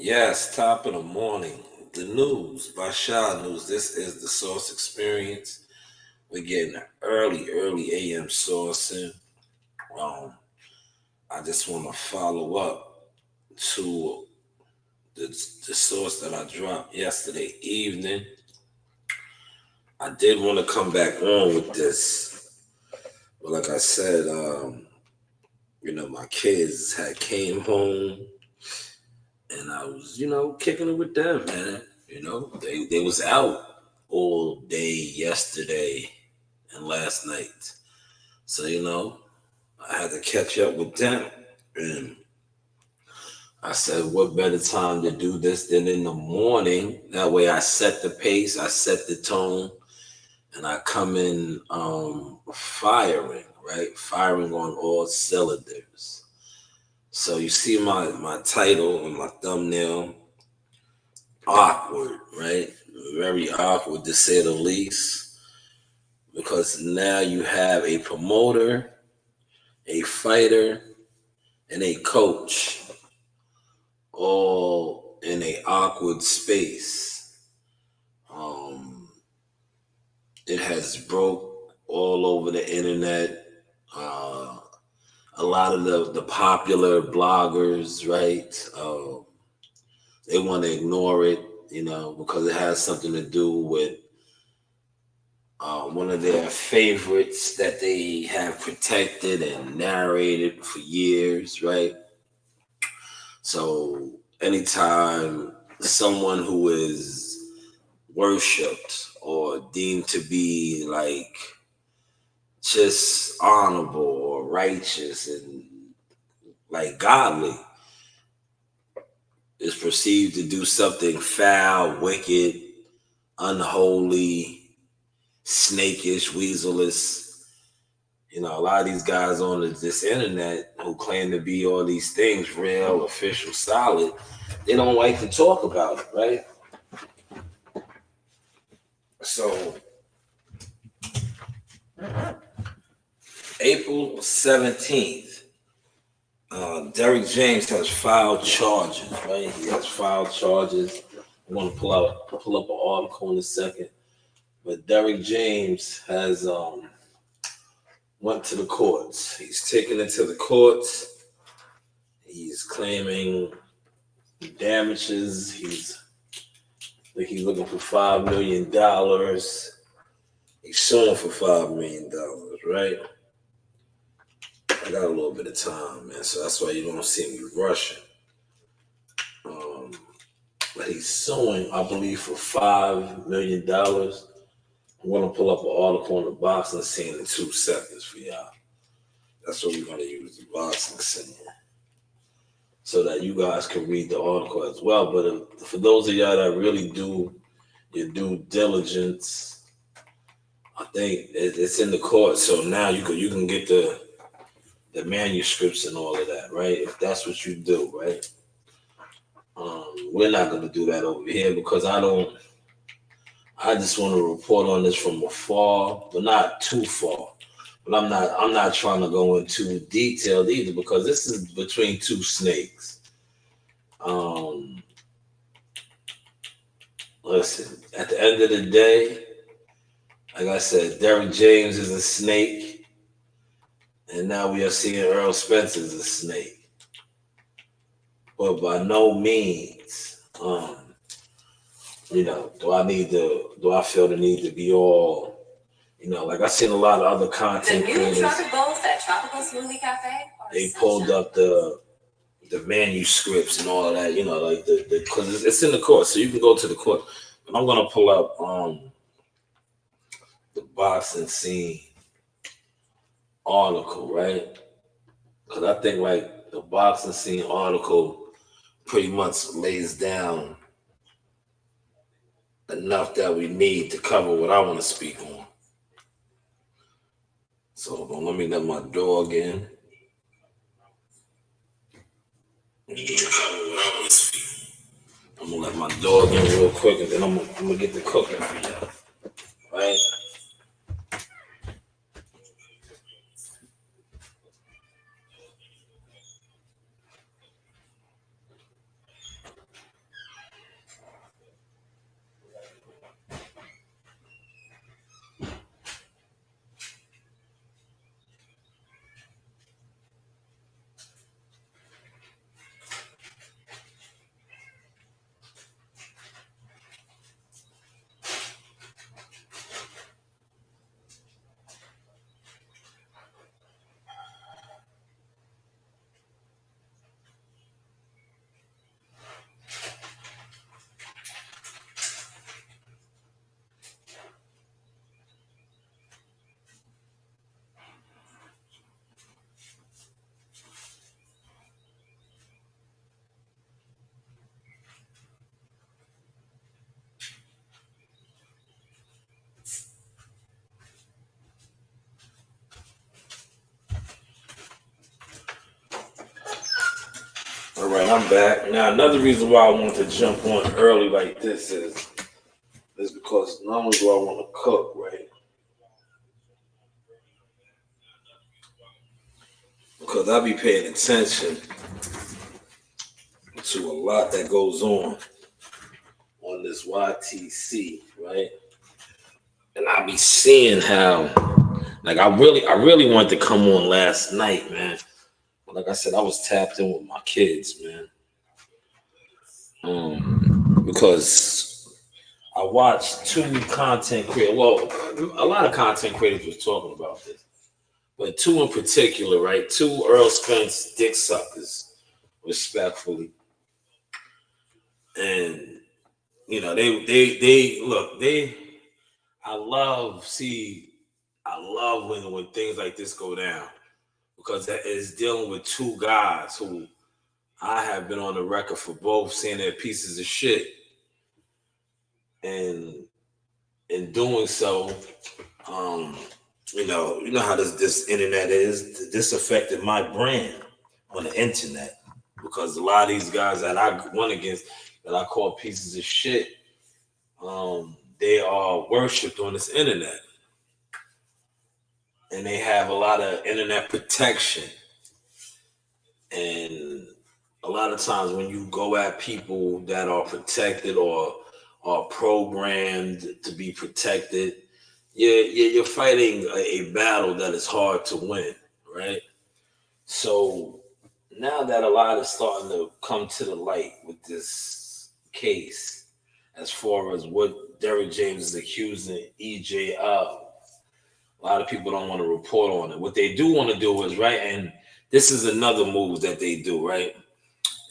Yes, top of the morning. The news by Shanewz. This is the Source Experience. We're getting early AM sourcing. Um, I just want to follow up to the source that I dropped yesterday evening. I did want to come back on with this, but like I said, my kids had came home and I was, kicking it with them, man. They was out all day yesterday and last night. So, I had to catch up with them. And I said, what better time to do this than in the morning? That way I set the pace, I set the tone, and I come in firing, right? Firing on all cylinders. So you see my title and my thumbnail, awkward, right? Very awkward to say the least, because now you have a promoter, a fighter, and a coach all in a awkward space. It has broke all over the internet. A lot of the popular bloggers, right? They want to ignore it, because it has something to do with one of their favorites that they have protected and narrated for years, right? So anytime someone who is worshipped or deemed to be like just honorable or righteous and like godly is perceived to do something foul, wicked, unholy, snakish, weaselish. A lot of these guys on this internet who claim to be all these things, real, official, solid, they don't like to talk about it, right? So, April 17th, Derek James has filed charges, right? He has filed charges. I'm going to pull up an article in a second. But Derek James has went to the courts. He's taken it to the courts. He's claiming damages. He's looking for $5 million. He's suing for $5 million, right? I got a little bit of time, man, so that's why you don't see me rushing. But he's suing, I believe, for $5 million. I'm gonna pull up an article on the boxing scene in 2 seconds for y'all. That's what we're gonna use, the boxing scene, so that you guys can read the article as well. But for those of y'all that really do your due diligence, I think it's in the court. So now you can get the manuscripts and all of that, right? If that's what you do, right? We're not gonna do that over here because I just want to report on this from afar, but not too far. But I'm not trying to go into detail either because this is between two snakes. Listen, at the end of the day, like I said, Derek James is a snake, and now we are seeing Earl Spence as a snake. But by no means, do I feel the need to be all, like I've seen a lot of other content creators. The new Tropicals at Tropical Smoothie Cafe. They pulled up the manuscripts and all of that, like because it's in the court, so you can go to the court. But I'm gonna pull up the boxing scene article, right? Because I think like the boxing scene article pretty much lays down enough that we need to cover what I want to speak on. So let me let my dog in. I'm gonna let my dog in real quick, and then I'm gonna get the cooking for y'all. Right? All right, I'm back. Now, another reason why I want to jump on early like this is because not only do I want to cook, right? Because I be paying attention to a lot that goes on this YTC, right? And I be seeing how, like, I really wanted to come on last night, man. But like I said, I was tapped in with my kids, man. Because I watched two content creators. Well, a lot of content creators was talking about this, but two in particular, right? Two Earl Spence dick suckers, respectfully, and they look they. I love when things like this go down because that is dealing with two guys who I have been on the record for both saying they're pieces of shit, and in doing so, um, you know how this internet is. This affected my brand on the internet because a lot of these guys that I went against that I call pieces of shit, they are worshipped on this internet, and they have a lot of internet protection. And a lot of times when you go at people that are protected or are programmed to be protected, you're fighting a battle that is hard to win, right? So now that a lot is starting to come to the light with this case, as far as what Derrick James is accusing EJ of, a lot of people don't want to report on it. What they do want to do is, right, and this is another move that they do, right?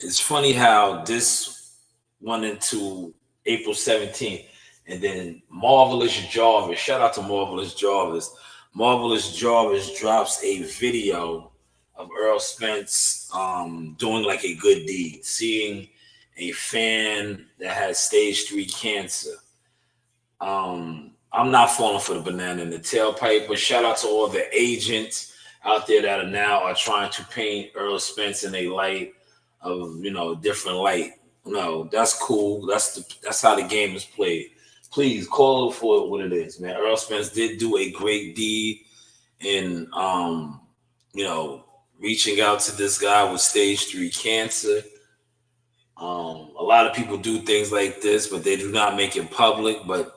It's funny how this went into April 17th, and then Marvelous Jarvis, shout out to Marvelous Jarvis. Marvelous Jarvis drops a video of Earl Spence doing like a good deed, seeing a fan that has stage 3 cancer. I'm not falling for the banana in the tailpipe, but shout out to all the agents out there that are trying to paint Earl Spence in a light of different light. No, that's cool. That's how the game is played. Please call it for what it is, man. Earl Spence did do a great deed in reaching out to this guy with stage 3 cancer. A lot of people do things like this, but they do not make it public. But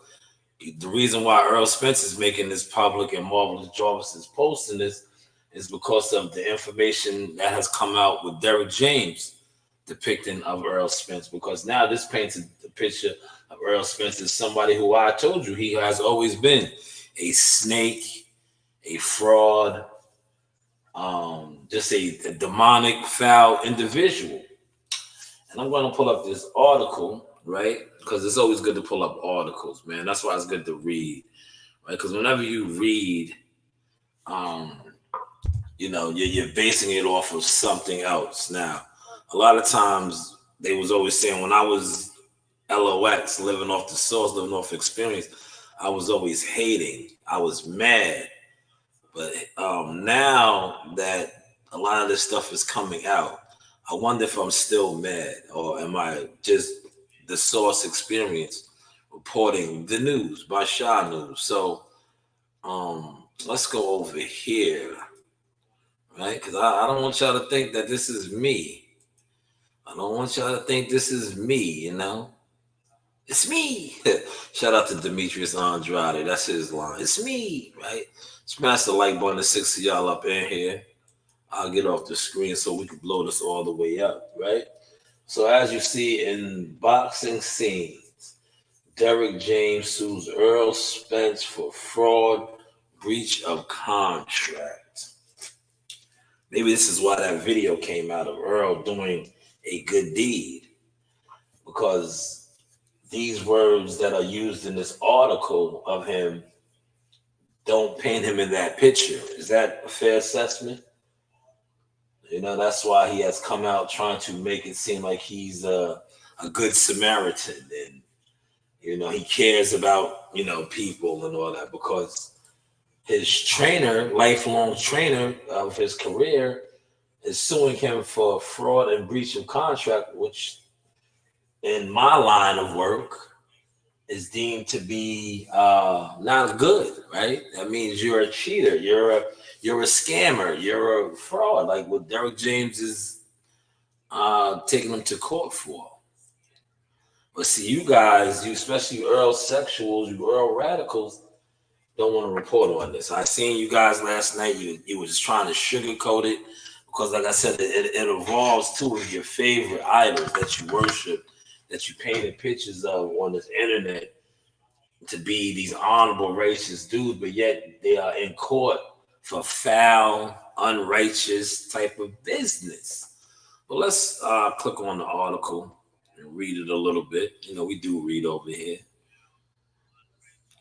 the reason why Earl Spence is making this public and Marvelous Jarvis is posting this is because of the information that has come out with Derrick James depicting of Earl Spence. Because now this paints the picture of Earl Spence as somebody who I told you he has always been a snake, a fraud, just a demonic, foul individual. And I'm going to pull up this article, right? Because it's always good to pull up articles, man. That's why it's good to read, right? Because whenever you read, you're basing it off of something else. Now, a lot of times they was always saying when I was LOX, living off the source, living off experience, I was always hating. I was mad. But now that a lot of this stuff is coming out, I wonder if I'm still mad or am I just the source experience reporting the news by Shanewz. So let's go over here, right? Because I don't want y'all to think that this is me. I don't want y'all to think this is me, It's me. Shout out to Demetrius Andrade. That's his line. It's me, right? Smash the like button to 6 of y'all up in here. I'll get off the screen so we can blow this all the way up, right? So as you see in boxing scenes, Derrick James sues Earl Spence for fraud, breach of contract. Maybe this is why that video came out of Earl doing a good deed, because these words that are used in this article of him don't paint him in that picture. Is that a fair assessment? That's why he has come out trying to make it seem like he's a good Samaritan, and he cares about people and all that, because his trainer, lifelong trainer of his career, is suing him for fraud and breach of contract, which in my line of work is deemed to be not good, right? That means you're a cheater, you're a scammer, you're a fraud, like what Derek James is taking him to court for. But see, you guys, you especially you Earl sexuals, you Earl radicals, don't want to report on this. I seen you guys last night. You were just trying to sugarcoat it because, like I said, it involves two of your favorite idols that you worship, that you painted pictures of on this internet to be these honorable, righteous dudes, but yet they are in court for foul, unrighteous type of business. But let's click on the article and read it a little bit. You know, we do read over here.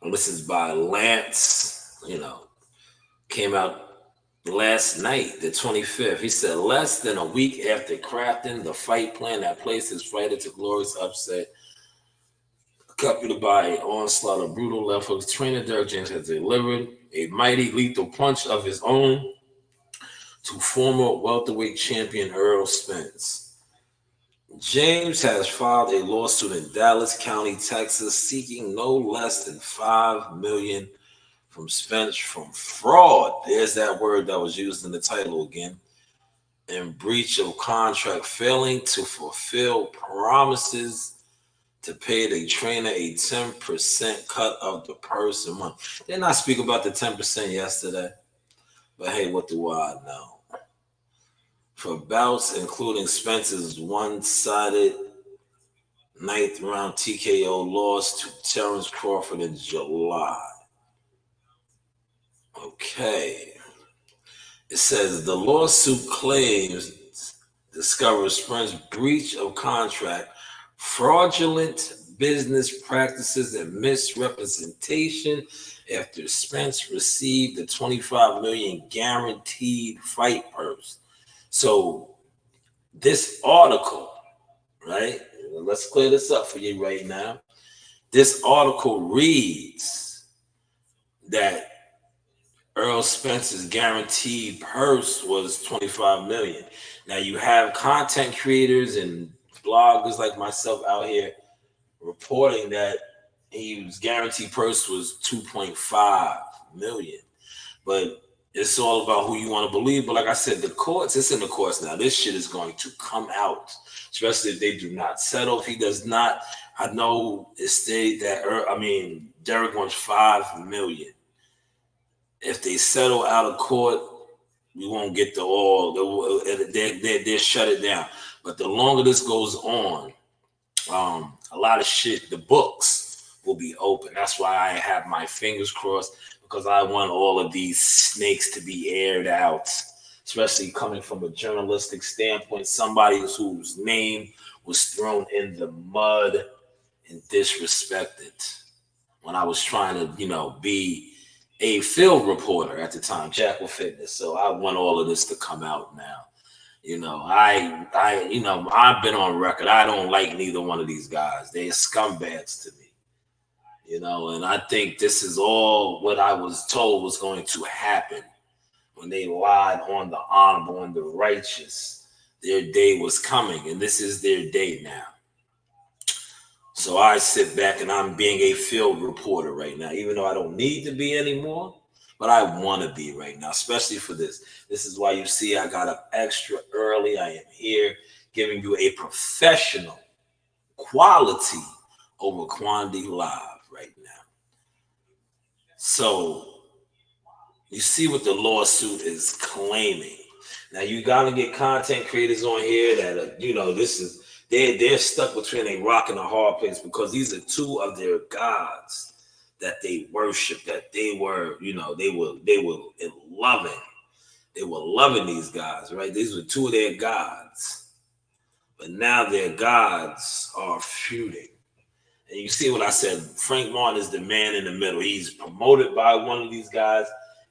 And this is by Lance, came out last night, the 25th. He said, less than a week after crafting the fight plan that placed his fighter to glorious upset, accompanied by an onslaught of brutal left hooks, trainer Derek James has delivered a mighty lethal punch of his own to former welterweight champion Earl Spence. James has filed a lawsuit in Dallas County, Texas, seeking no less than $5 million from Spence from fraud. There's that word that was used in the title again. And breach of contract, failing to fulfill promises to pay the trainer a 10% cut of the purse a month. Didn't I speak about the 10% yesterday? But hey, what do I know? For bouts, including Spence's one-sided ninth round TKO loss to Terrence Crawford in July. Okay. It says the lawsuit claims discovers Spence breach of contract, fraudulent business practices, and misrepresentation after Spence received the $25 million guaranteed fight purse. So this article, right? Let's clear this up for you right now. This article reads that Earl Spence's guaranteed purse was $25 million. Now you have content creators and bloggers like myself out here reporting that his guaranteed purse was $2.5 million. But it's all about who you want to believe. But like I said, the courts, it's in the courts now. This shit is going to come out, especially if they do not settle. If he does not, I know it stated that, Derek wants $5 million. If they settle out of court, we won't get the all. They'll shut it down. But the longer this goes on, a lot of shit, the books will be open. That's why I have my fingers crossed, because I want all of these snakes to be aired out, especially coming from a journalistic standpoint, somebody whose name was thrown in the mud and disrespected when I was trying to, be a field reporter at the time, Jackal Fitness. So I want all of this to come out now. I've been on record. I don't like neither one of these guys. They're scumbags to me. And I think this is all what I was told was going to happen when they lied on the honorable and the righteous. Their day was coming, and this is their day now. So I sit back and I'm being a field reporter right now, even though I don't need to be anymore, but I want to be right now, especially for this. This is why you see I got up extra early. I am here giving you a professional quality over quantity live right now. So you see what the lawsuit is claiming. Now you got to get content creators on here that, this is, they're stuck between a rock and a hard place, because these are two of their gods that they worship, that they were loving. They were loving these guys, right? These were two of their gods. But now their gods are feuding. And you see what I said, Frank Martin is the man in the middle. He's promoted by one of these guys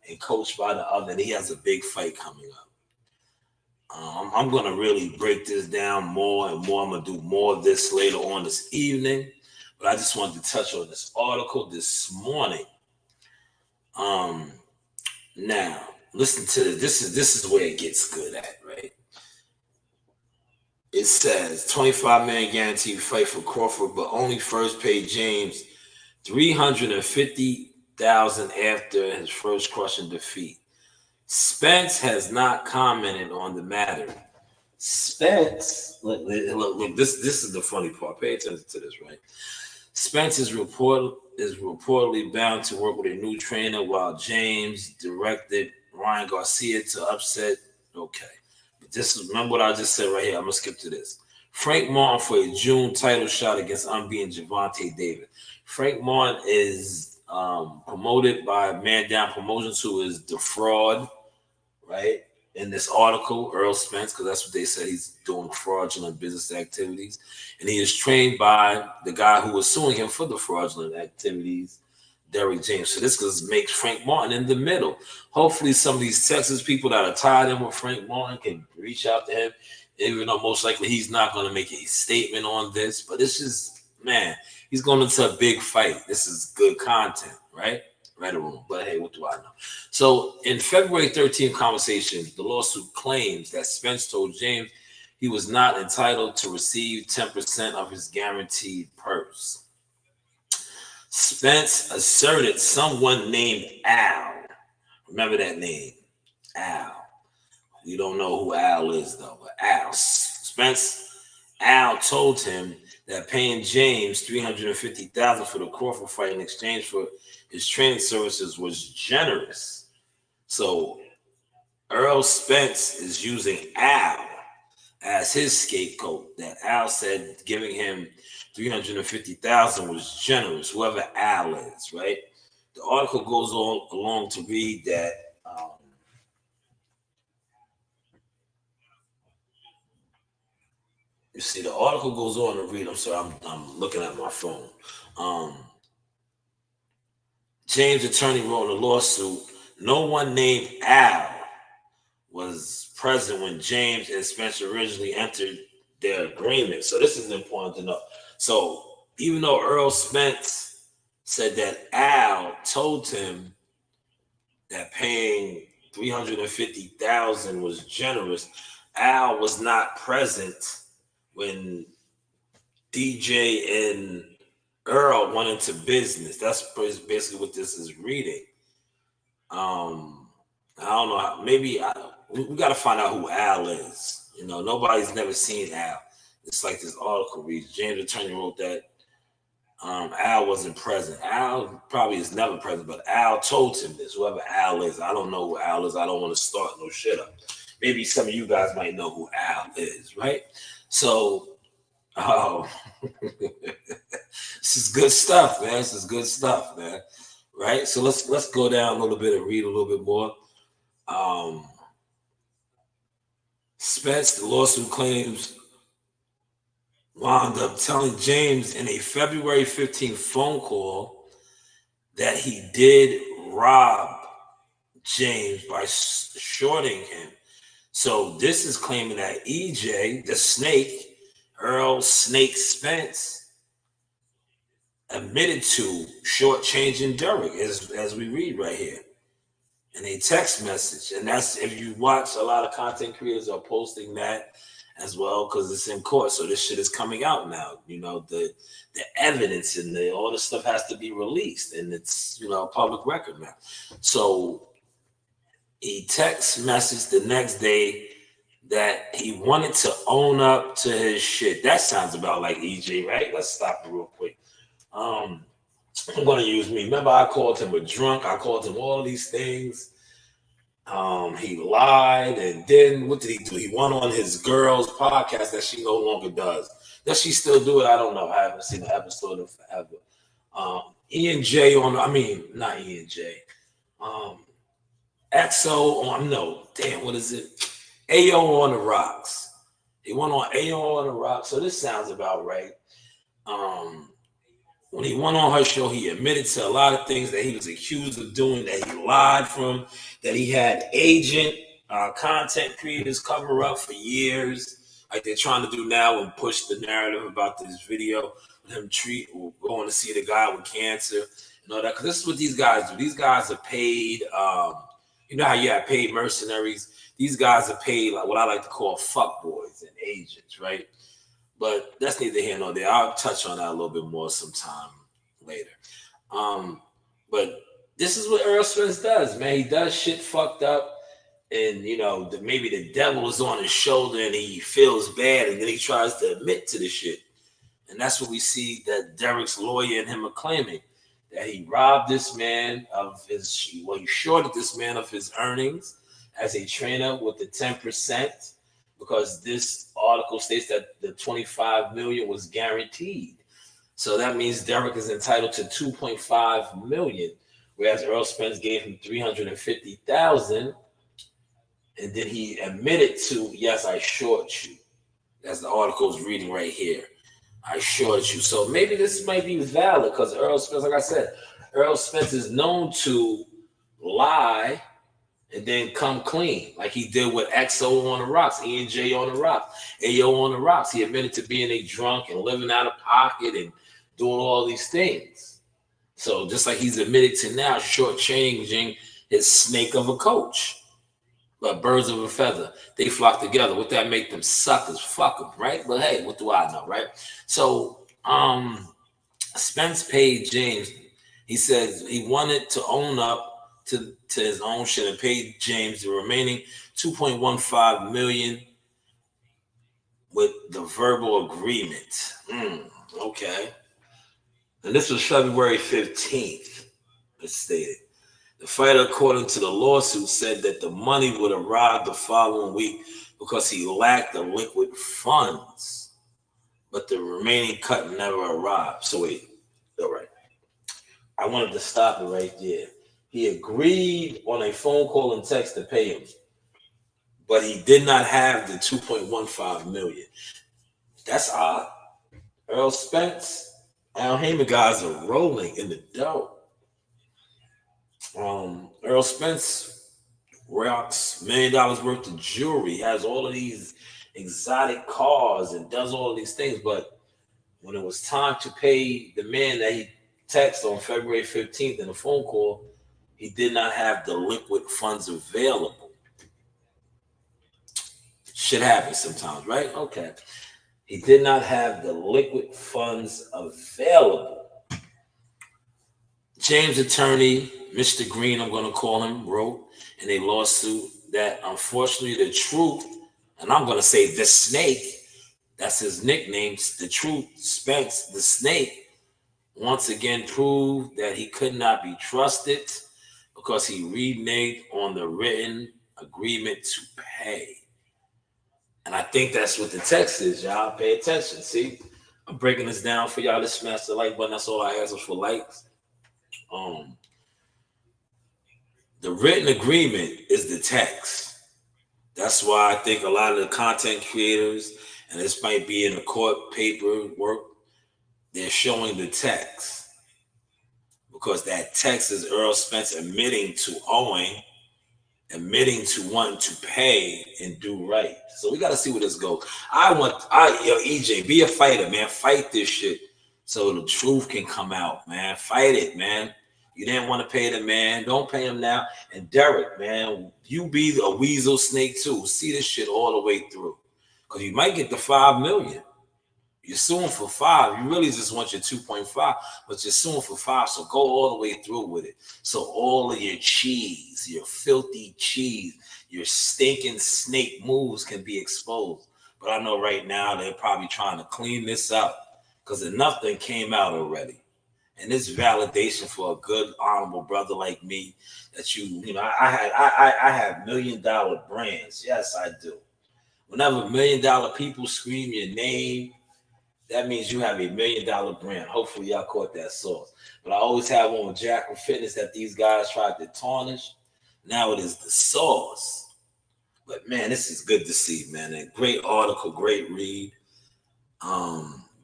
and coached by the other, and he has a big fight coming up. I'm going to really break this down more and more. I'm going to do more of this later on this evening. But I just wanted to touch on this article this morning. Now, listen to this. This is where it gets good at, right? It says 25 million guaranteed fight for Crawford, but only first paid James 350,000 after his first crushing defeat. Spence has not commented on the matter. Spence, look. This is the funny part. Pay attention to this, right? Spence is reportedly bound to work with a new trainer, while James directed Ryan Garcia to upset. Okay, but this is, remember what I just said right here. I'm gonna skip to this. Frank Martin for a June title shot against unbeaten Gervonta Davis. Frank Martin is promoted by Man Down Promotions, who is the fraud, right? In this article, Earl Spence, because that's what they said, he's doing fraudulent business activities. And he is trained by the guy who was suing him for the fraudulent activities, Derrick James. So this makes Frank Martin in the middle. Hopefully some of these Texas people that are tied in with Frank Martin can reach out to him, even though most likely he's not going to make a statement on this. But this is, man, he's going into a big fight. This is good content, right? Right or wrong, but hey, what do I know? So in February 13th conversation, the lawsuit claims that Spence told James he was not entitled to receive 10% of his guaranteed purse. Spence asserted someone named Al. Remember that name, Al. We don't know who Al is though, but Al told him that paying James $350,000 for the Crawford fight in exchange for his training services was generous. So Earl Spence is using Al as his scapegoat. That Al said giving him $350,000 was generous. Whoever Al is, right? The article goes on along to read that. You see, the article goes on to read. I'm sorry, I'm looking at my phone. James' attorney wrote in a lawsuit, no one named Al was present when James and Spencer originally entered their agreement. So this is important to know. So even though Earl Spence said that Al told him that paying $350,000 was generous, Al was not present when DJ and Earl went into business. That's basically what this is reading. I don't know. We got to find out who Al is. You know, nobody's never seen Al. It's like this article reads. James' attorney wrote that Al wasn't present. Al probably is never present, but Al told him this. Whoever Al is, I don't know who Al is. I don't want to start no shit up. Maybe some of you guys might know who Al is, right? So, this is good stuff, man. This is good stuff, man. Right? So let's go down a little bit and read a little bit more. Spence, the lawsuit claims, wound up telling James in a February 15th phone call that he did rob James by shorting him. So this is claiming that EJ, the snake, Earl Snake Spence, admitted to shortchanging Derrick, as we read right here in a text message. And that's, if you watch, a lot of content creators are posting that as well because it's in court. So this shit is coming out now. You know, the evidence and all this stuff has to be released, and it's, you know, public record now. So he text messaged the next day that he wanted to own up to his shit. That sounds about like EJ, right? Let's stop it real quick. I'm going to use me. Remember, I called him a drunk. I called him all these things. He lied, and then what did he do? He went on his girl's podcast that she no longer does. Does she still do it? I don't know. I haven't seen an episode of forever. Ian J on, I mean, not Ian J. XO on, no, damn, what is it? AO on the Rocks. He went on AO on the Rocks. So this sounds about right. When he went on her show, he admitted to a lot of things that he was accused of doing, that he lied from, that he had agent content creators cover up for years, like they're trying to do now and push the narrative about this video of him going to see the guy with cancer and all that. Because this is what these guys do. These guys are paid You know how you have paid mercenaries? These guys are paid like what I like to call fuck boys and agents, right? But that's neither here nor there. I'll touch on that a little bit more sometime later. Um, but this is what Earl Spence does, man. He does shit fucked up, and maybe the devil is on his shoulder, and he feels bad, and then he tries to admit to the shit. And that's what we see that Derek's lawyer and him are claiming, that he robbed this man of he shorted this man of his earnings as a trainer with the 10%, because this article states that the 25 million was guaranteed. So that means Derek is entitled to 2.5 million, whereas Earl Spence gave him 350,000, and then he admitted to, yes, I short you. That's the article's reading right here. I shorted you. So maybe this might be valid, because Earl Spence, like I said, Earl Spence is known to lie and then come clean, like he did with XO on the rocks, E&J on the rocks, AO on the rocks. He admitted to being a drunk and living out of pocket and doing all these things. So just like he's admitted to now, shortchanging his snake of a coach. But birds of a feather, they flock together. What that make them suckers? Fuck them, right? But hey, what do I know, right? So Spence paid James. He says he wanted to own up to his own shit and paid James the remaining 2.15 million with the verbal agreement. Okay. And this was February 15th, it stated. The fighter, according to the lawsuit, said that the money would arrive the following week because he lacked the liquid funds, but the remaining cut never arrived. So wait, all right. I wanted to stop it right there. He agreed on a phone call and text to pay him, but he did not have the 2.15 million. That's odd. Earl Spence, Al Heyman guys are rolling in the dough. Earl Spence rocks $1 million worth of jewelry, has all of these exotic cars, and does all of these things. But when it was time to pay the man that he texted on February 15th in a phone call, he did not have the liquid funds available. Shit happens sometimes, right? Okay. He did not have the liquid funds available. James' attorney, Mr. Green, I'm going to call him, wrote in a lawsuit that unfortunately the truth, and I'm going to say the snake, that's his nickname, the truth, Spence, the snake, once again proved that he could not be trusted because he reneged on the written agreement to pay. And I think that's what the text is, y'all. Pay attention. See, I'm breaking this down for y'all. Just smash the like button. That's all I ask for likes. The written agreement is the text. That's why I think a lot of the content creators, and this might be in the court paperwork, they're showing the text, because that text is Earl Spence admitting to owing, admitting to wanting to pay and do right. So we got to see where this goes. EJ, be a fighter, man. Fight this shit so the truth can come out, man. Fight it, man. You didn't want to pay the man. Don't pay him now. And Derek, man, you be a weasel snake too. See this shit all the way through, because you might get the 5 million. You're suing for 5. You really just want your 2.5, but you're suing for 5. So go all the way through with it. So all of your cheese, your filthy cheese, your stinking snake moves can be exposed. But I know right now they're probably trying to clean this up, because enough that came out already. And this validation for a good, honorable brother like me, that I have $1 million brands. Yes, I do. Whenever $1 million people scream your name, that means you have a $1 million brand. Hopefully y'all caught that sauce. But I always have on Jackal Fitness that these guys tried to tarnish. Now it is the sauce. But man, this is good to see, man. A great article, great read.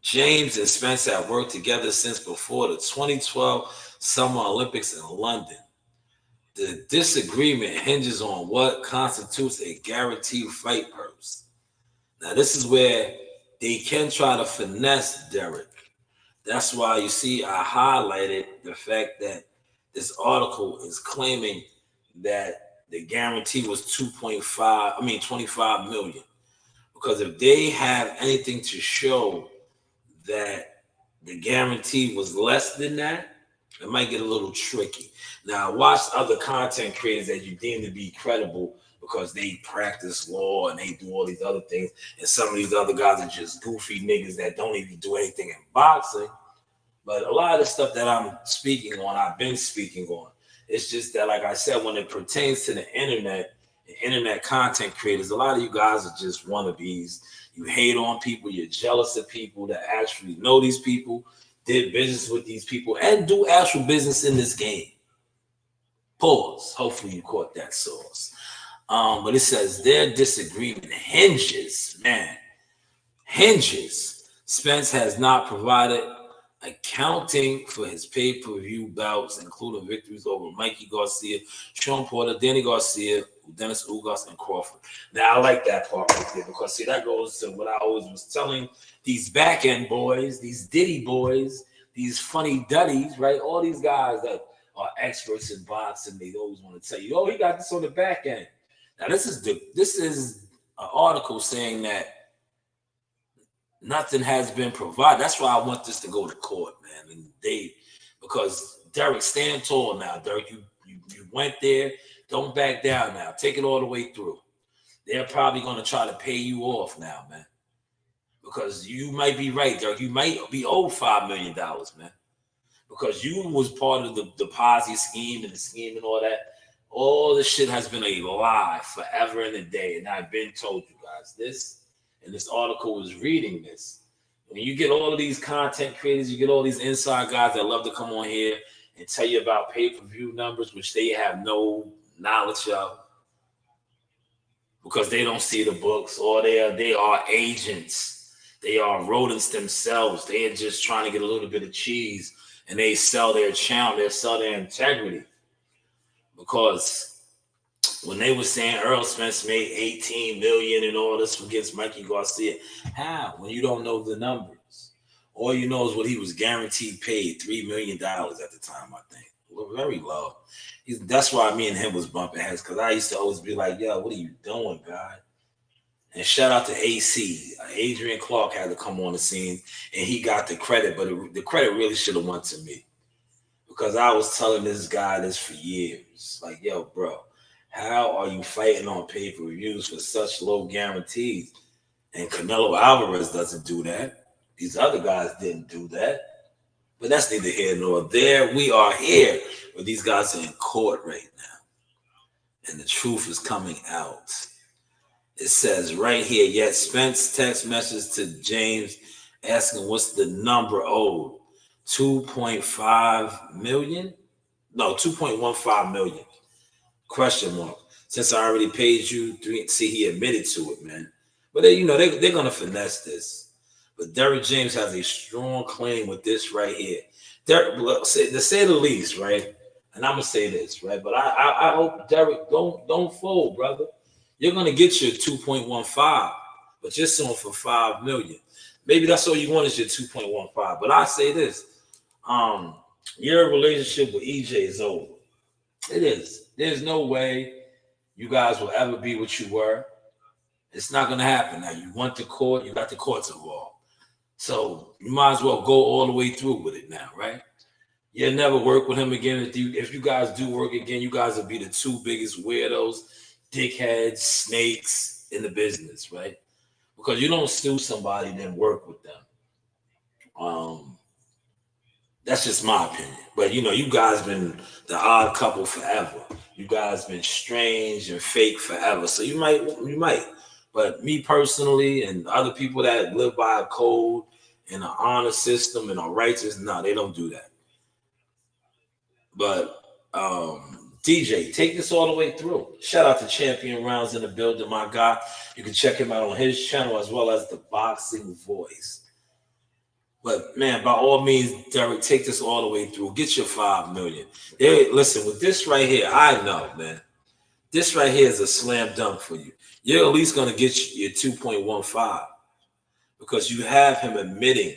James and Spence have worked together since before the 2012 Summer Olympics in London. The disagreement hinges on what constitutes a guaranteed fight purse. Now, this is where they can try to finesse Derek. That's why you see I highlighted the fact that this article is claiming that the guarantee was 25 million. Because if they have anything to show that the guarantee was less than that, it might get a little tricky. Now, watch other content creators that you deem to be credible because they practice law and they do all these other things. And some of these other guys are just goofy niggas that don't even do anything in boxing. But a lot of the stuff that I'm speaking on, I've been speaking on. It's just that, like I said, when it pertains to the internet content creators, a lot of you guys are just wannabes. You hate on people, you're jealous of people that actually know these people, did business with these people, and do actual business in this game. Pause. Hopefully you caught that source. But it says their disagreement hinges. Spence has not provided accounting for his pay-per-view bouts, including victories over Mikey Garcia, Sean Porter, Danny Garcia, Dennis Ugas, and Crawford. Now, I like that part right there because, see, that goes to what I always was telling these back-end boys, these Diddy boys, these funny duddies, right? All these guys that are experts in boxing, they always want to tell you, oh, he got this on the back end. Now, this is an article saying that nothing has been provided. That's why I want this to go to court, man. And because Derek, stand tall now. Derek, you went there. Don't back down now. Take it all the way through. They're probably going to try to pay you off now, man. Because you might be right, Derek. You might be owed $5 million, man. Because you was part of the Posse scheme and the scheme and all that. All this shit has been a lie forever and a day. And I've been told you guys this. And this article was reading this. When you get all of these content creators, you get all these inside guys that love to come on here and tell you about pay-per-view numbers, which they have no knowledge of because they don't see the books, or they are agents. They are rodents themselves. They are just trying to get a little bit of cheese, and they sell their charm, they sell their integrity. Because when they were saying Earl Spence made $18 million and all this against Mikey Garcia, how? When you don't know the numbers. All you know is what he was guaranteed paid, $3 million at the time, I think. Very low. That's why me and him was bumping heads, because I used to always be like, yo, what are you doing, guy? And shout out to AC. Adrian Clark had to come on the scene, and he got the credit, but the credit really should have went to me. Because I was telling this guy this for years. Like, yo, bro, how are you fighting on pay-per-views for such low guarantees? And Canelo Alvarez doesn't do that. These other guys didn't do that. But that's neither here nor there. We are here, but these guys are in court right now. And the truth is coming out. It says right here, yet Spence text message to James asking what's the number owed. 2.5 million? No, 2.15 million. Question mark. Since I already paid you, see, he admitted to it, man. But they're going to finesse this. But Derek James has a strong claim with this right here. To say the least, right? And I'm going to say this, right? But I hope, Derek, don't fold, brother. You're going to get your 2.15, but you're suing for $5 million. Maybe that's all you want is your 2.15. But I say this. Your relationship with EJ is over. It is. There's no way you guys will ever be what you were. It's not going to happen. Now, you went to court. You got the courts involved. So you might as well go all the way through with it now, right? You'll never work with him again. If you guys do work again, you guys will be the two biggest weirdos, dickheads, snakes in the business, right? Because you don't sue somebody and then work with them. That's just my opinion. But, you guys been the odd couple forever. You guys been strange and fake forever. So you might. But me personally and other people that live by a code and an honor system and are righteous, no, they don't do that. But DJ, take this all the way through. Shout out to Champion Rounds in the building, my guy. You can check him out on his channel as well as The Boxing Voice. But, man, by all means, Derek, take this all the way through. Get your $5 million. Listen, with this right here, I know, man. This right here is a slam dunk for you. You're at least going to get your 2.15 because you have him admitting,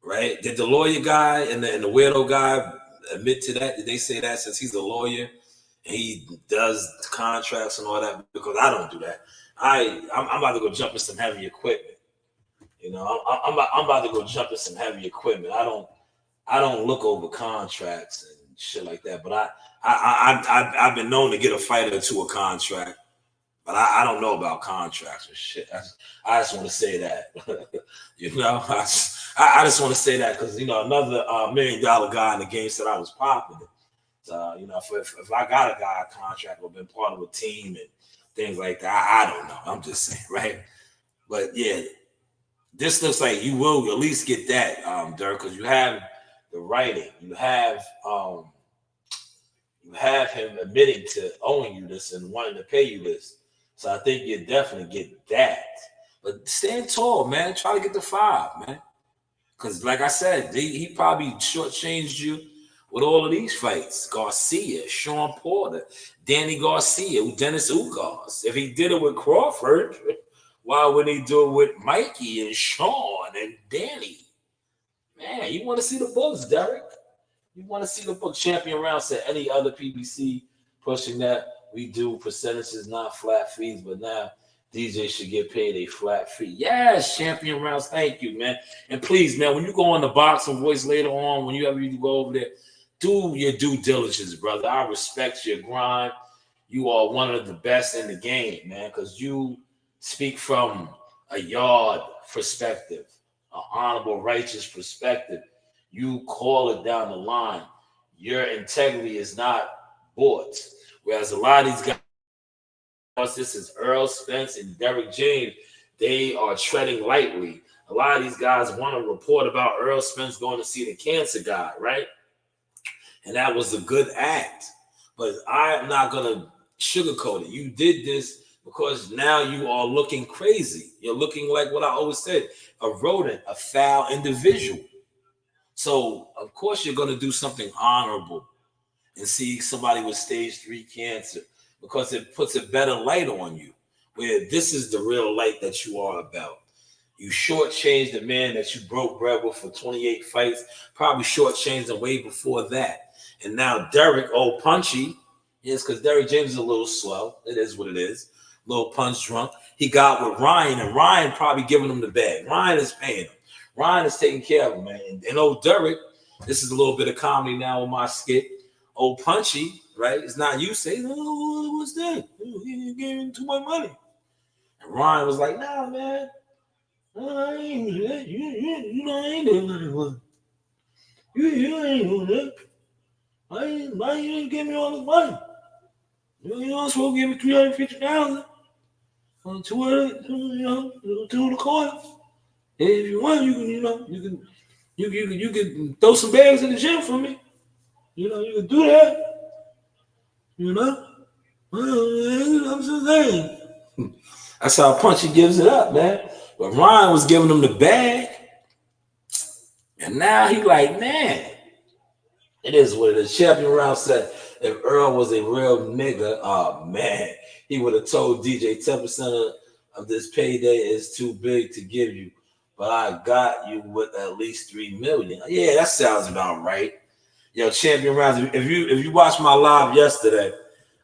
right? Did the lawyer guy and the weirdo guy admit to that? Did they say that since he's a lawyer He does contracts and all that because I don't do that. I'm about to go jump in some heavy equipment. You know, I'm about to go jump in some heavy equipment. I don't look over contracts and shit like that. But I've been known to get a fighter to a contract, but I don't know about contracts and shit. I just want to say that. You know, I just want to say that because you know another $1 million guy in the game said I was popular. You know, if I got a guy a contract or been part of a team and things like that, I don't know. I'm just saying, right? But yeah, this looks like you will at least get that, Dirk, because you have the writing, you have him admitting to owing you this and wanting to pay you this. So I think you definitely get that. But stand tall, man. Try to get the 5, man. Because like I said, he probably shortchanged you with all of these fights. Garcia, Sean Porter, Danny Garcia, Dennis Ugas. If he did it with Crawford, why wouldn't he do it with Mikey and Sean and Danny? Man, you want to see the books, Derek. You want to see the book. Champion Round said any other PBC pushing that, we do percentages, not flat fees, but now DJ should get paid a flat fee. Yes, Champion Rounds. Thank you, man. And please, man, when you go on the Boxing Voice later on, whenever you go over there, do your due diligence, brother. I respect your grind. You are one of the best in the game, man, because you speak from a yard perspective, an honorable, righteous perspective. You call it down the line. Your integrity is not bought. Whereas a lot of these guys, this is Earl Spence and Derek James, they are treading lightly. A lot of these guys want to report about Earl Spence going to see the cancer guy, right? And that was a good act. But I'm not going to sugarcoat it. You did this because now you are looking crazy. You're looking like what I always said, a rodent, a foul individual. So, of course, you're going to do something honorable and see somebody with stage 3 cancer because it puts a better light on you, where this is the real light that you are about. You shortchanged the man that you broke bread with for 28 fights, probably shortchanged him way before that. And now Derek, punchy, yes, because Derek James is a little slow. It is what it is. A little punch drunk. He got with Ryan, and Ryan probably giving him the bag. Ryan is paying him. Ryan is taking care of him, man. And old Derek, this is a little bit of comedy now on my skit. Old Punchy, right? It's not you saying, oh, what's that? He gave him too much money. And Ryan was like, nah, man. I ain't doing that. You know, I ain't doing nothing. You ain't doing that. Why you didn't give me all this money? You know, supposed to give me 350,000 on 200, to the corner. And if you want, you can throw some bags in the gym for me. You know, you can do that. You know, I'm just saying. That's how Punchy gives it up, man. But Ryan was giving him the bag, and now he like, man, it is what it is. Champion Round said, if Earl was a real nigga, oh man, he would have told DJ 10% of this payday is too big to give you, but I got you with at least 3 million. Yeah, that sounds about right. Yo, Champion Rounds, if you watched my live yesterday,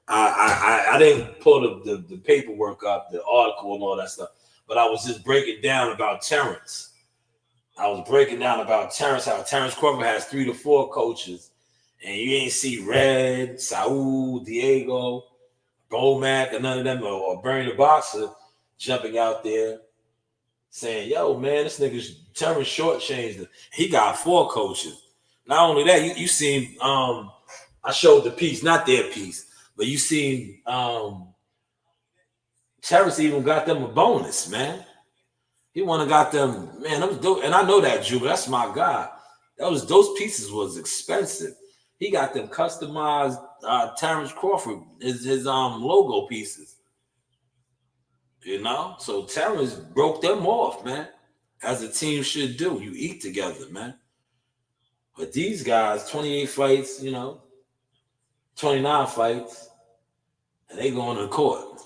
I didn't pull the paperwork up, the article and all that stuff, but I was just breaking down about Terrence. I was breaking down about Terrence, how Terrence Crawford has 3 to 4 coaches, and you ain't see Red, Saul, Diego, Bomac, and none of them, or Bernie the Boxer jumping out there saying, yo, man, this nigga's Terrence shortchanged it. He got 4 coaches. Not only that, you seen, I showed the piece, not their piece, but you seen Terrence even got them a bonus, man. He wanna got them, man. That was dope. And I know that Juba, that's my guy. Those pieces was expensive. He got them customized Terrence Crawford, his logo pieces. You know? So Terrence broke them off, man. As a team should do. You eat together, man. But these guys, 28 fights, 29 fights, and they going to the court.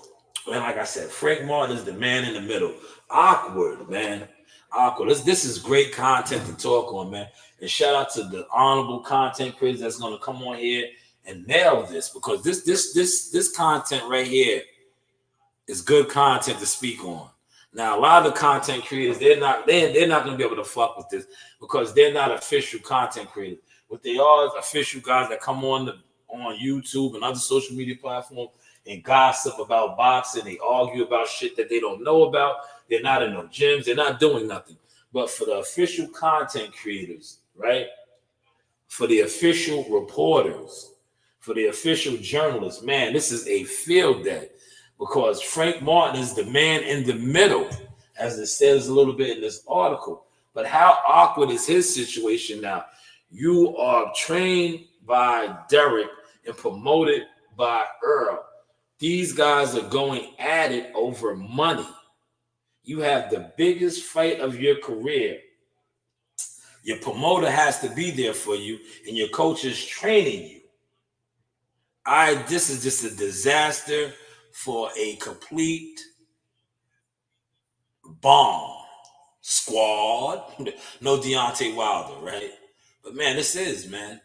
And like I said, Frank Martin is the man in the middle. Awkward, man. Awkward. This is great content to talk on, man. And shout out to the honorable content creators that's going to come on here and nail this, because this content right here is good content to speak on. Now, a lot of the content creators, they're not gonna be able to fuck with this because they're not official content creators. What they are is official guys that come on YouTube and other social media platforms and gossip about boxing. They argue about shit that they don't know about. They're not in no gyms. They're not doing nothing. But for the official content creators, right? For the official reporters, for the official journalists, man, this is a field day, because Frank Martin is the man in the middle, as it says a little bit in this article. But how awkward is his situation now? You are trained by Derek and promoted by Earl. These guys are going at it over money. You have the biggest fight of your career. Your promoter has to be there for you, and your coach is training you. This is just a disaster for a complete bomb squad. No Deontay Wilder, right? But man, this is, man.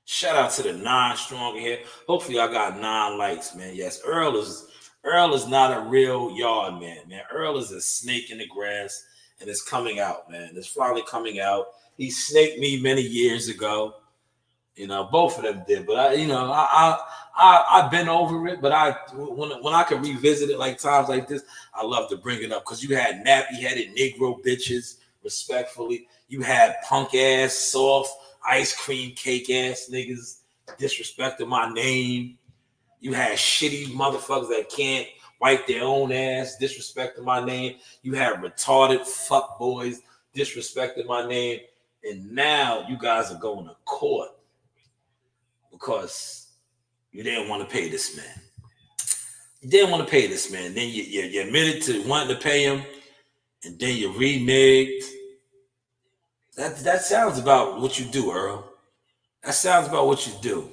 Shout out to the 9 strong here. Hopefully I got 9 likes, man. Yes, Earl is not a real yard man, man. Earl is a snake in the grass, and it's coming out, man. It's finally coming out. He snaked me many years ago. You know, both of them did, but I've been over it. But when I can revisit it like times like this, I love to bring it up, because you had nappy-headed Negro bitches, respectfully. You had punk ass, soft ice cream cake ass niggas disrespecting my name. You had shitty motherfuckers that can't wipe their own ass disrespecting my name. You had retarded fuck boys disrespecting my name, and now you guys are going to court because you didn't want to pay this man. You didn't want to pay this man. Then you admitted to wanting to pay him, and then you reneged. That sounds about what you do, Earl. That sounds about what you do.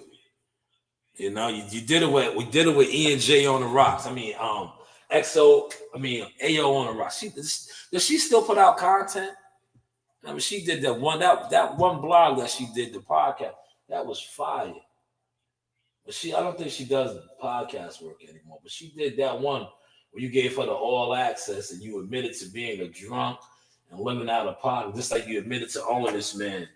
You know, we did it with E&J on the rocks. I mean, AO on the rocks. Does she still put out content? I mean, she did that one blog that she did, the podcast. That was fire. But I don't think she does podcast work anymore. But she did that one where you gave her the all access and you admitted to being a drunk and living out of pocket, just like you admitted to owning this man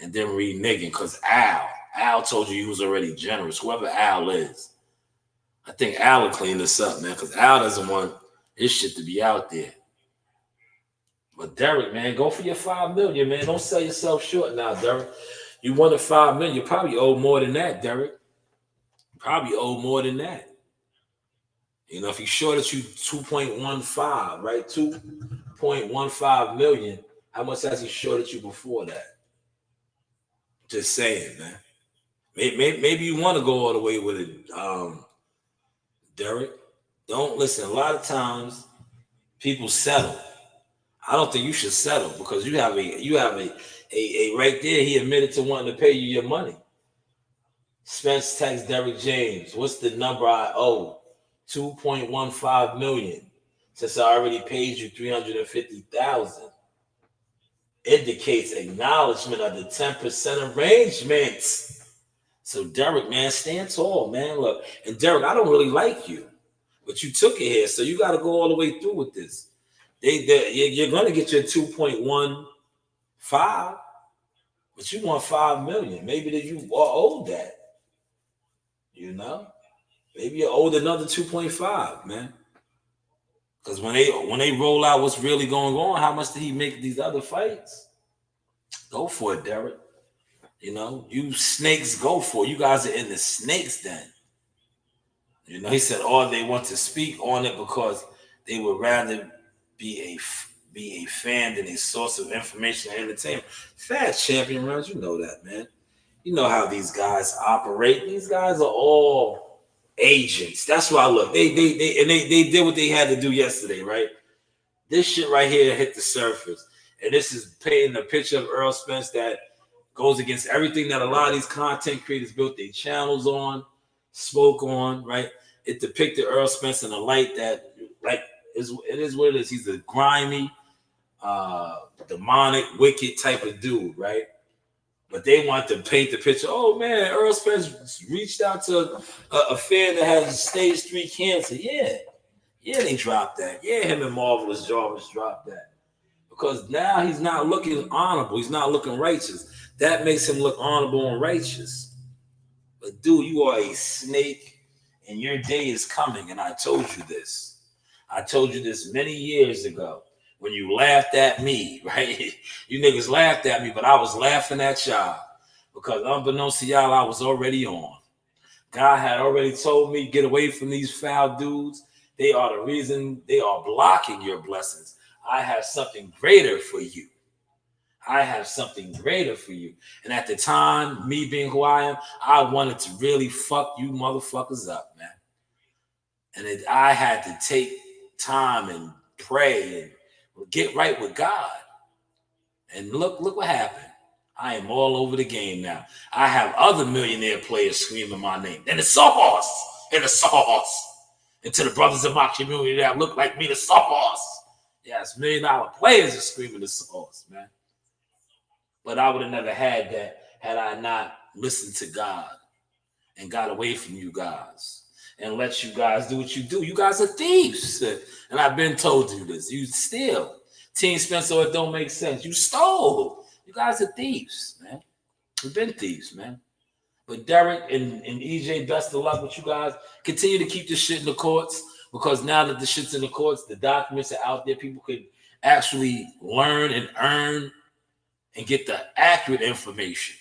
and then reneging. Because Al told you was already generous. Whoever Al is, I think Al will clean this up, man. Because Al doesn't want his shit to be out there. But Derek, man, go for your $5 million, man. Don't sell yourself short now, Derek. You wanted $5 million. You probably owe more than that, Derek. Probably owe more than that. You know, if he shorted you 2.15, right? 2.15 million. How much has he shorted you before that? Just saying, man. Maybe you want to go all the way with it, Derek. Don't listen. A lot of times, people settle. I don't think you should settle, because you have a right there. He admitted to wanting to pay you your money. Spence text Derek James, what's the number I owe? 2.15 million. Since I already paid you 350,000. Indicates acknowledgement of the 10% arrangements. So Derek, man, stand tall, man. Look, and Derek, I don't really like you, but you took it here, so you got to go all the way through with this. You're going to get your 2.15, but you want $5 million. Maybe that you are owed that. You know, maybe you're owed another 2.5, man. Because when they roll out what's really going on, how much did he make these other fights? Go for it, Derek. You know, you snakes, go for it. You guys are in the snakes den. You know, he said, they want to speak on it because they would rather be a fan than a source of information and entertainment. Fat champion rounds, you know that, man. You know how these guys operate. These guys are all agents. That's why I look. They did what they had to do yesterday, right? This shit right here hit the surface, and this is painting a picture of Earl Spence that goes against everything that a lot of these content creators built their channels on, spoke on, right? It depicted Earl Spence in a light that, like, it is what it is. He's a grimy, demonic, wicked type of dude, right? But they want to paint the picture. Oh man, Earl Spence reached out to a fan that has stage 3 cancer. Yeah, they dropped that. Yeah, him and Marvelous Jarvis dropped that because now he's not looking honorable. He's not looking righteous. That makes him look honorable and righteous. But dude, you are a snake, and your day is coming. And I told you this. I told you this many years ago. When you laughed at me, right? You niggas laughed at me, but I was laughing at y'all because unbeknownst to y'all, I was already on. God had already told me, get away from these foul dudes. They are the reason they are blocking your blessings. I have something greater for you. I have something greater for you. And at the time, me being who I am, I wanted to really fuck you motherfuckers up, man. And I had to take time and pray and get right with God. And look what happened. I am all over the game now. I have other millionaire players screaming my name. And the sauce. And the sauce. And to the brothers in my community that look like me, the sauce. Yes, $1 million players are screaming the sauce, man. But I would have never had that had I not listened to God and got away from you guys. And let you guys do what you do. You guys are thieves. And I've been told you this. You steal. Team Spencer, it don't make sense. You stole. You guys are thieves, man. We've been thieves, man. But Derek and EJ, best of luck with you guys. Continue to keep this shit in the courts because now that the shit's in the courts, the documents are out there. People could actually learn and earn and get the accurate information.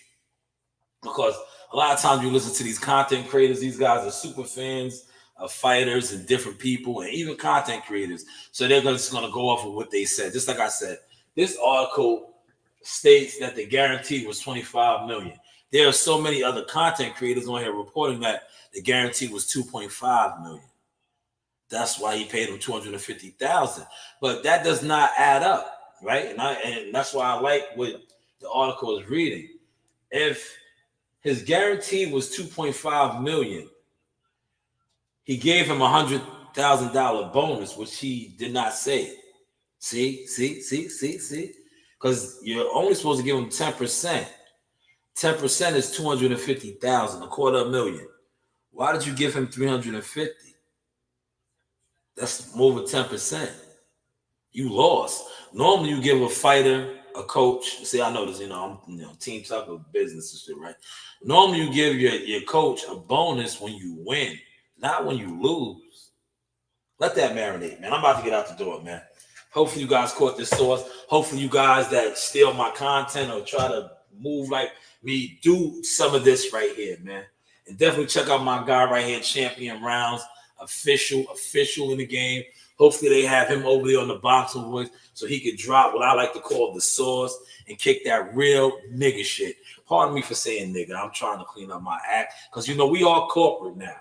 Because a lot of times you listen to these content creators, these guys are super fans of fighters and different people and even content creators. So they're just going to go off of what they said. Just like I said, this article states that the guarantee was $25 million. There are so many other content creators on here reporting that the guarantee was $2.5 million. That's why he paid him $250,000. But that does not add up, right? And that's why I like what the article is reading. If his guarantee was $2.5 million, he gave him $100,000 bonus, which he did not say. See? Because you're only supposed to give him 10%. 10% is $250,000, $250,000. Why did you give him $350,000? That's over 10%. You lost. Normally, you give a fighter, a coach. See, I know this. I'm team type of business and shit, right? Normally, you give your coach a bonus when you win, not when you lose. Let that marinate, man. I'm about to get out the door, man. Hopefully, you guys caught this source. Hopefully, you guys that steal my content or try to move like me do some of this right here, man. And definitely check out my guy right here, Champion Rounds, official in the game. Hopefully they have him over there on the boxing voice so he could drop what I like to call the sauce and kick that real nigga shit. Pardon me for saying nigga. I'm trying to clean up my act because, we all corporate now.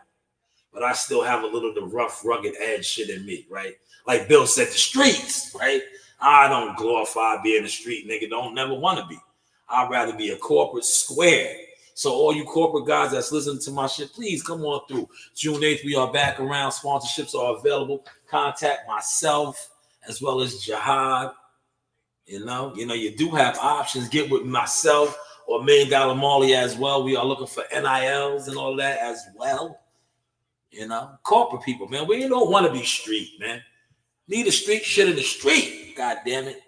But I still have a little of the rough, rugged edge shit in me, right? Like Bill said, the streets, right? I don't glorify being a street nigga. Don't never want to be. I'd rather be a corporate square. So all you corporate guys that's listening to my shit, please come on through. June 8th, we are back around. Sponsorships are available. Contact myself as well as Jihad. You do have options. Get with myself or $1 Million Molly as well. We are looking for NILs and all that as well. Corporate people, man. We don't want to be street, man. Need a street shit in the street. God damn it.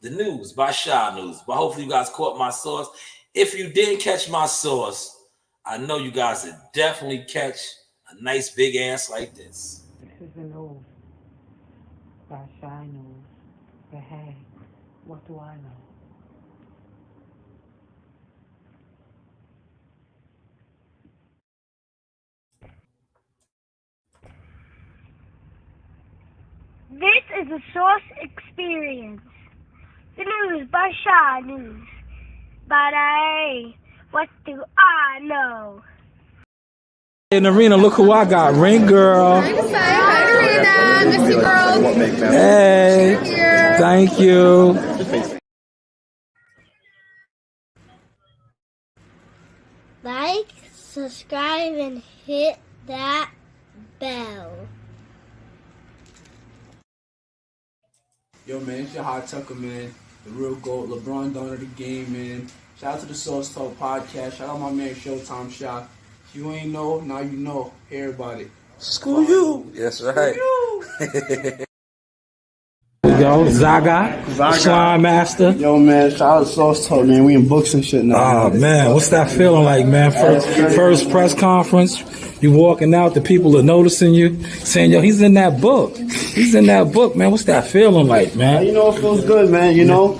The news by Shanewz. But hopefully you guys caught my sauce. If you didn't catch my sauce, I know you guys would definitely catch a nice big ass like this. This is the news by Shanewz. But hey, what do I know? This is a Source Experience. The news by Shanewz. But hey, what do I know? In the arena, look who I got. Ring girl. Hi, Arena. Miss you, girl. Hey. Thank you. Like, subscribe, and hit that bell. Yo, man, it's your Hot Tucker, man. The real GOAT, LeBron Don of the game, man. Shout out to the Source Talk podcast. Shout out my man Showtime Shot. If you ain't know, now you know. Everybody. Screw you. That's right. Yo, Zaga, Slime Master. Yo, man, shout out to Source Talk, man. We in books and shit now. Oh, man, what's that feeling like, man? First press conference, you walking out, the people are noticing you, saying, yo, he's in that book. He's in that book, man. What's that feeling like, man? You know, it feels good, man. You know,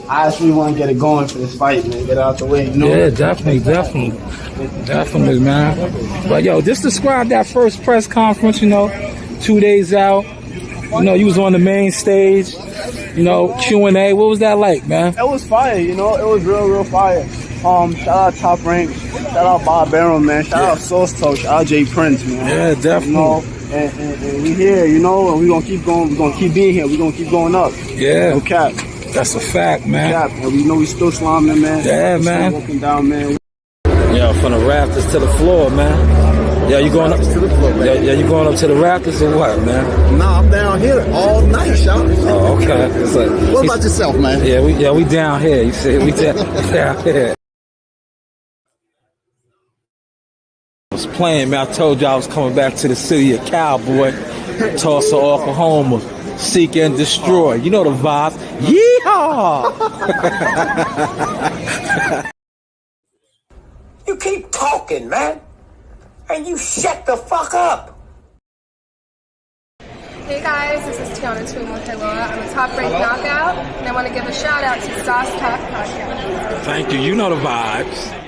I actually want to get it going for this fight, man. Get it out the way, you know? Yeah, definitely, man. But, yo, just describe that first press conference, you know, 2 days out. You know, you was on the main stage, you know, Q&A. What was that like, man? It was fire, you know. It was real fire. Shout out Top Rank. Shout out Bob Barrow, man. Shout out Source Talk. Shout out Jay Prince, man. Yeah, definitely. You know, and we here, you know, and we gonna keep going. We gonna keep being here. We gonna keep going up. Yeah. No cap. That's a fact, man. No cap. And we know we still slamming, man. Yeah, man. Still walking down, man. Yo, from the rafters to the floor, man. Yeah, you going up to the floor, man. Yeah, you going up to the rafters or what, man? Nah, I'm down here all night, y'all. Oh, okay. It's like, What about yourself, man? Yeah, we down here. You see, we down here. I was playing, man. I told you I was coming back to the city of Cowboy, Tulsa, Oklahoma, seek and destroy. You know the vibes. Yeehaw! You keep talking, man. And you shut the fuck up. Hey guys, this is Tiana Tumo-Keloa. I'm a top-ranked knockout, and I want to give a shout out to Sauce Talk Podcast. Thank you. You know the vibes.